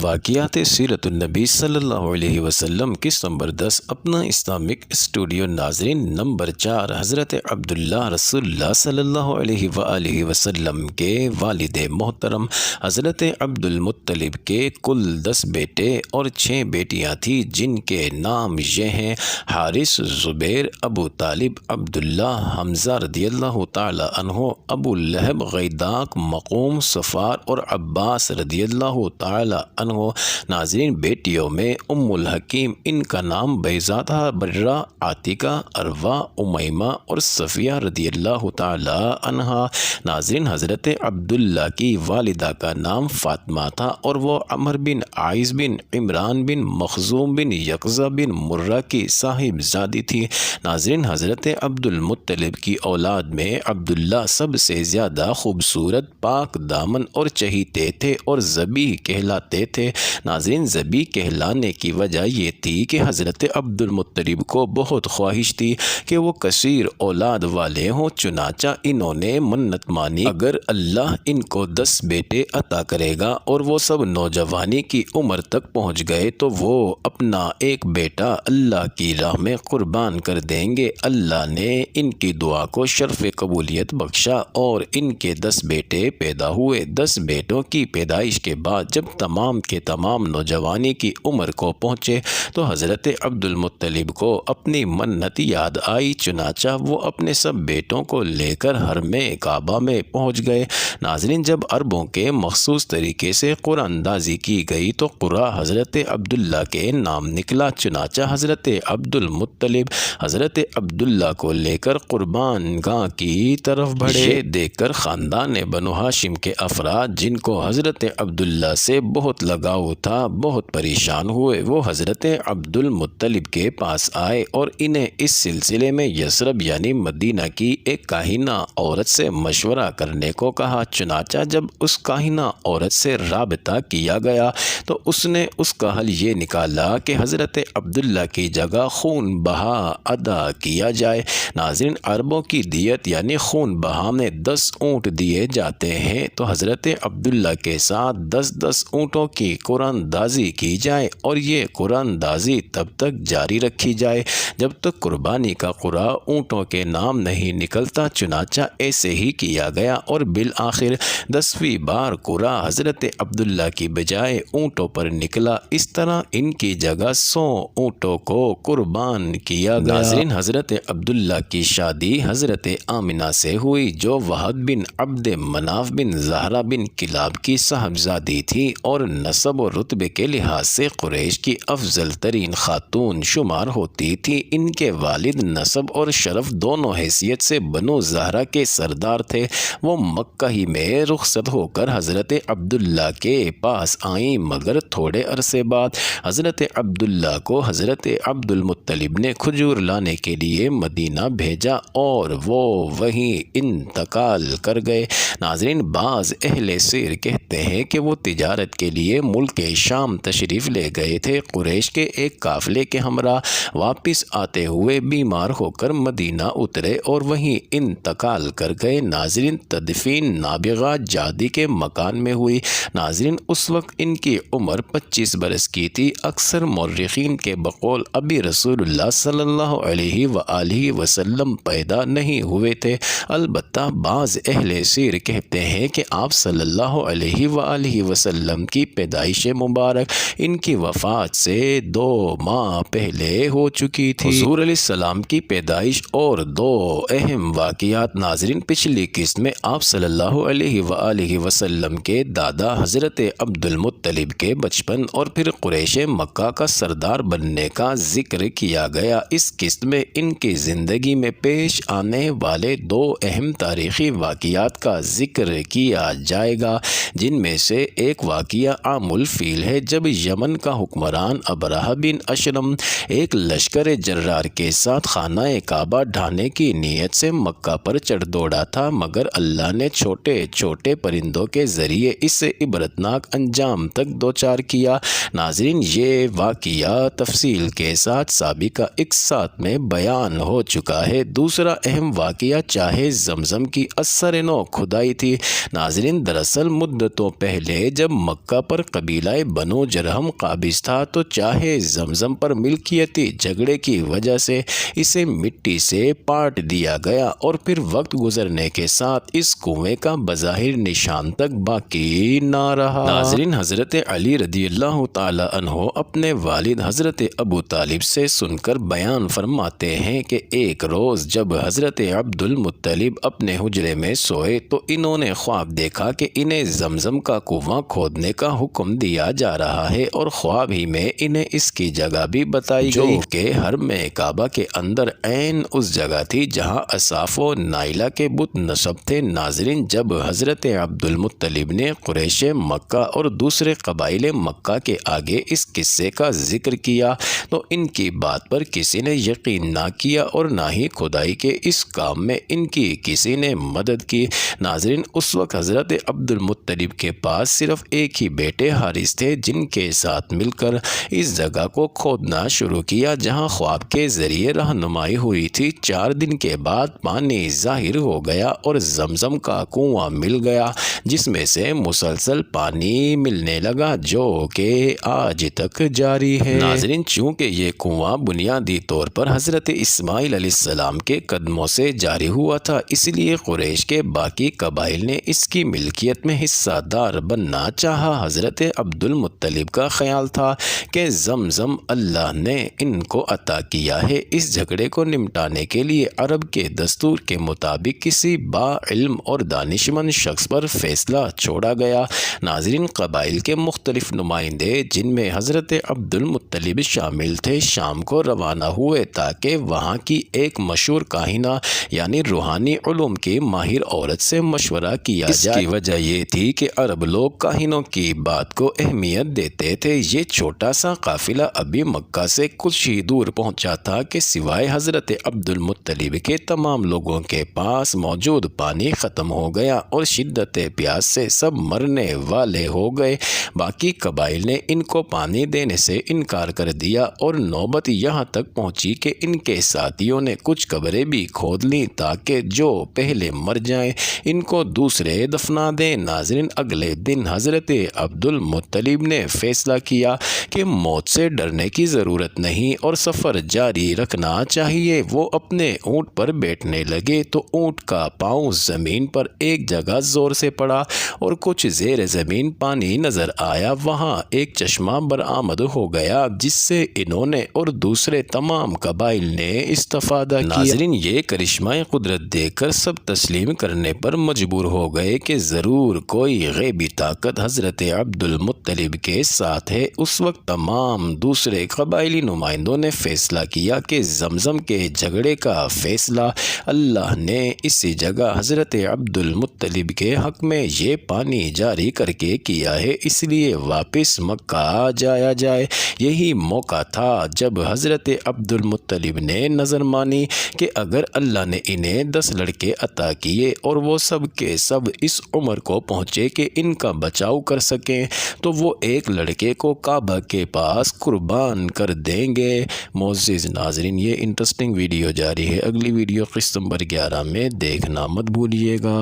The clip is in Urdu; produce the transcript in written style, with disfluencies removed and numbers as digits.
واقعات سیرت النبی صلی اللہ علیہ وسلم قسط نمبر 10 اپنا اسلامک اسٹوڈیو ناظرین نمبر 4 حضرت عبداللہ رسول اللہ صلی اللہ علیہ وآلہ وسلم کے والد محترم حضرت عبد المطلب کے کل 10 بیٹے اور 6 بیٹیاں تھیں، جن کے نام یہ ہیں: حارث، زبیر، ابو طالب، عبداللہ، حمزہ رضی اللہ تعالی عنہ، ابو لہب، غیداق، مقوم، صفار اور عباس رضی اللہ تعالی عنہ۔ ناظرین، بیٹیوں میں ام الحکیم، ان کا نام بیضا تھا، برہ، عاتقہ، اروا، امیمہ اور صفیہ رضی اللہ تعالی عنہا۔ ناظرین، حضرت عبداللہ کی والدہ کا نام فاطمہ تھا اور وہ عمر بن عائز بن عمران بن مخزوم بن یقظہ بن مرہ کی صاحب زادی تھی۔ ناظرین، حضرت عبد المطلب کی اولاد میں عبداللہ سب سے زیادہ خوبصورت، پاک دامن اور چہیتے تھے اور ذبیح کہلاتے تھے۔ ناظرین، ذبیح کہلانے کی وجہ یہ تھی کہ حضرت عبد المطلب کو بہت خواہش تھی کہ وہ کثیر اولاد والے ہوں، چنانچہ انہوں نے منت مانی اگر اللہ ان کو 10 بیٹے عطا کرے گا اور وہ سب نوجوانی کی عمر تک پہنچ گئے تو وہ اپنا ایک بیٹا اللہ کی راہ میں قربان کر دیں گے۔ اللہ نے ان کی دعا کو شرف قبولیت بخشا اور ان کے 10 بیٹے پیدا ہوئے۔ 10 بیٹوں کی پیدائش کے بعد جب تمام کے تمام نوجوانی کی عمر کو پہنچے تو حضرت عبد المطلب کو اپنی منت یاد آئی، چنانچہ وہ اپنے سب بیٹوں کو لے کر حرم کعبہ میں پہنچ گئے۔ ناظرین، جب عربوں کے مخصوص طریقے سے قرآن اندازی کی گئی تو قرآن حضرت عبداللہ کے نام نکلا، چنانچہ حضرت عبد المطلب حضرت عبداللہ کو لے کر قربان گاہ کی طرف بڑھے۔ یہ دیکھ کر خاندان بنو ہاشم کے افراد، جن کو حضرت عبداللہ سے بہت لگاؤ تھا، بہت پریشان ہوئے۔ وہ حضرت عبد المطلب کے پاس آئے اور انہیں اس سلسلے میں یثرب یعنی مدینہ کی ایک کاہنہ عورت سے مشورہ کرنے کو کہا۔ چنانچہ جب اس کاہنہ عورت سے رابطہ کیا گیا تو اس نے اس کا حل یہ نکالا کہ حضرت عبداللہ کی جگہ خون بہا ادا کیا جائے۔ ناظرین، عربوں کی دیت یعنی خون بہا میں 10 اونٹ دیے جاتے ہیں، تو حضرت عبداللہ کے ساتھ 10 اونٹوں کی قرآن اندازی کی جائے اور یہ قرآن اندازی تب تک جاری رکھی جائے جب تک قربانی کا قرآن اونٹوں کے نام نہیں نکلتا۔ چنانچہ ایسے ہی کیا گیا اور بالآخر 10ویں بار قرآن حضرت عبداللہ کی بجائے اونٹوں پر نکلا۔ اس طرح ان کی جگہ 100 اونٹوں کو قربان کیا گیا۔ ناظرین، حضرت عبداللہ کی شادی حضرت آمنہ سے ہوئی، جو وحد بن عبد مناف بن زہرہ بن کلاب کی صاحبزادی تھی اور نسب و رتبے کے لحاظ سے قریش کی افضل ترین خاتون شمار ہوتی تھی۔ ان کے والد نسب اور شرف دونوں حیثیت سے بنو زہرہ کے سردار تھے۔ وہ مکہ ہی میں رخصت ہو کر حضرت عبداللہ کے پاس آئیں، مگر تھوڑے عرصے بعد حضرت عبداللہ کو حضرت عبد المطلب نے کھجور لانے کے لیے مدینہ بھیجا اور وہ وہیں انتقال کر گئے۔ ناظرین، بعض اہل سیر کہتے ہیں کہ وہ تجارت کے لیے ملک شام تشریف لے گئے تھے۔ قریش کے ایک قافلے کے ہمراہ واپس آتے ہوئے بیمار ہو کر مدینہ اترے اور وہیں انتقال کر گئے۔ ناظرین، تدفین نابغہ جادی کے مکان میں ہوئی۔ ناظرین، اس وقت ان کی عمر 25 برس کی تھی۔ اکثر مورخین کے بقول ابھی رسول اللہ صلی اللہ علیہ وآلہ وسلم پیدا نہیں ہوئے تھے، البتہ بعض اہل سیر کہتے ہیں کہ آپ صلی اللہ علیہ وآلہ وسلم کی پیدائش مبارک ان کی وفات سے 2 ماہ پہلے ہو چکی تھی۔ حضور علیہ السلام کی پیدائش اور 2 اہم واقعات۔ ناظرین، پچھلی قسط میں آپ صلی اللہ علیہ وآلہ وسلم کے دادا حضرت عبد المطلب کے بچپن اور پھر قریش مکہ کا سردار بننے کا ذکر کیا گیا۔ اس قسط میں ان کی زندگی میں پیش آنے والے 2 اہم تاریخی واقعات کا ذکر کیا جائے گا، جن میں سے ایک واقعہ عام الفیل ہے، جب یمن کا حکمران ابرہہ بن اشرم ایک لشکر جرار کے ساتھ خانہ کعبہ ڈھانے کی نیت سے مکہ پر چڑھ دوڑا تھا، مگر اللہ نے چھوٹے چھوٹے پرندوں کے ذریعے اس عبرتناک انجام تک دو دوچار کیا۔ ناظرین، یہ واقعہ تفصیل کے ساتھ سابقہ 61 میں بیان ہو چکا ہے۔ دوسرا اہم واقعہ چاہے زمزم کی اثر نو کھدائی تھی۔ ناظرین، دراصل مدتوں پہلے جب مکہ پر قبیلہ بنو جرہم قابض تھا تو چاہے زمزم پر ملکیتی جھگڑے کی وجہ سے اسے مٹی سے پاٹ دیا گیا اور پھر وقت گزرنے کے ساتھ اس کنویں کا بظاہر نشان تک باقی نہ رہا۔ ناظرین، حضرت علی رضی اللہ تعالی عنہ اپنے والد حضرت ابو طالب سے سن کر بیان فرماتے ہیں کہ ایک روز جب حضرت عبد المطلب اپنے حجرے میں سوئے تو انہوں نے خواب دیکھا کہ انہیں زمزم کا کنواں کھودنے کا حکم دیا جا رہا ہے اور خواب ہی میں انہیں اس کی جگہ بھی بتائی گئی کہ حرم کعبہ کے اندر عین اس جگہ تھی جہاں اصاف و نائلہ کے بت نصب تھے۔ ناظرین، جب حضرت عبد المطلب نے قریش مکہ اور دوسرے قبائل مکہ کے آگے اس قصے کا ذکر کیا تو ان کی بات پر کسی نے یقین نہ کیا اور نہ ہی کھدائی کے اس کام میں ان کی کسی نے مدد کی۔ ناظرین، اس وقت حضرت عبد المطلب کے پاس صرف ایک ہی بیٹے حارث تھے جن کے ساتھ مل کر اس جگہ کو کھودنا شروع کیا جہاں خواب کے ذریعے رہنمائی ہوئی تھی۔ 4 دن کے بعد پانی ظاہر ہو گیا اور زمزم کا کنواں مل گیا جس میں سے مسلسل پانی ملنے لگا جو کہ آج تک جاری ہے۔ ناظرین، چونکہ یہ کنواں بنیادی طور پر حضرت اسماعیل علیہ السلام کے قدموں سے جاری ہوا تھا، اس لیے قریش کے باقی قبائل نے اس کی ملکیت میں حصہ دار بننا چاہا۔ حضرت عبد المطلب کا خیال تھا کہ زمزم اللہ نے ان کو عطا کیا ہے۔ اس جھگڑے کو نمٹانے کے لیے عرب کے دستور کے مطابق کسی با علم اور دانشمند شخص پر فیصلہ چھوڑا گیا۔ ناظرین، قبائل کے مختلف نمائندے جن میں حضرت عبد المطلب شامل تھے شام کو روانہ ہوئے تاکہ وہاں کی ایک مشہور کاہنہ یعنی روحانی علوم کی ماہر عورت سے مشورہ کیا جائے۔ اس کی وجہ یہ تھی کہ عرب لوگ کاہنوں کی بات کو اہمیت دیتے تھے۔ یہ چھوٹا سا قافلہ ابھی مکہ سے کچھ ہی دور پہنچا تھا کہ سوائے حضرت عبد المطلب کے تمام لوگوں کے پاس موجود پانی ختم ہو گیا اور شدت پیاس سے سب مرنے والے ہو گئے۔ باقی قبائل نے ان کو پانی دینے سے انکار کر دیا اور نوبت یہاں تک پہنچی کہ ان کے ساتھیوں نے کچھ قبریں بھی کھود لیں تاکہ جو پہلے مر جائیں ان کو دوسرے دفنا دیں۔ ناظرین، اگلے دن حضرت عبد المطلب نے فیصلہ کیا کہ موت سے ڈرنے کی ضرورت نہیں اور سفر جاری رکھنا چاہیے۔ وہ اپنے اونٹ پر بیٹھنے لگے تو اونٹ کا پاؤں زمین پر ایک جگہ زور سے پڑا اور کچھ زیر زمین پانی نظر آیا۔ وہاں ایک چشمہ برآمد ہو گیا جس سے انہوں نے اور دوسرے تمام قبائل نے استفادہ کیا۔ ناظرین، یہ کرشمہ قدرت دیکھ کر سب تسلیم کرنے پر مجبور ہو گئے کہ ضرور کوئی غیبی طاقت حضرت عبد المطلب کے ساتھ ہے۔ اس وقت تمام دوسرے قبائلی نمائندوں نے فیصلہ کیا کہ زمزم کے جھگڑے کا فیصلہ اللہ نے اسی جگہ حضرت عبد المطلب کے حق میں یہ پانی جاری کر کے کیا ہے، اس لیے واپس مکہ جایا جائے۔ یہی موقع تھا جب حضرت عبد المطلب نے نظر مانی کہ اگر اللہ نے انہیں 10 لڑکے عطا کیے اور وہ سب کے سب اس عمر کو پہنچے کہ ان کا بچاؤ کر سکیں تو وہ ایک لڑکے کو کعبہ کے پاس قربان کر دیں گے۔ معزز ناظرین، یہ انٹرسٹنگ ویڈیو جاری ہے، اگلی ویڈیو قسط نمبر 11 میں دیکھنا مت بھولیے گا۔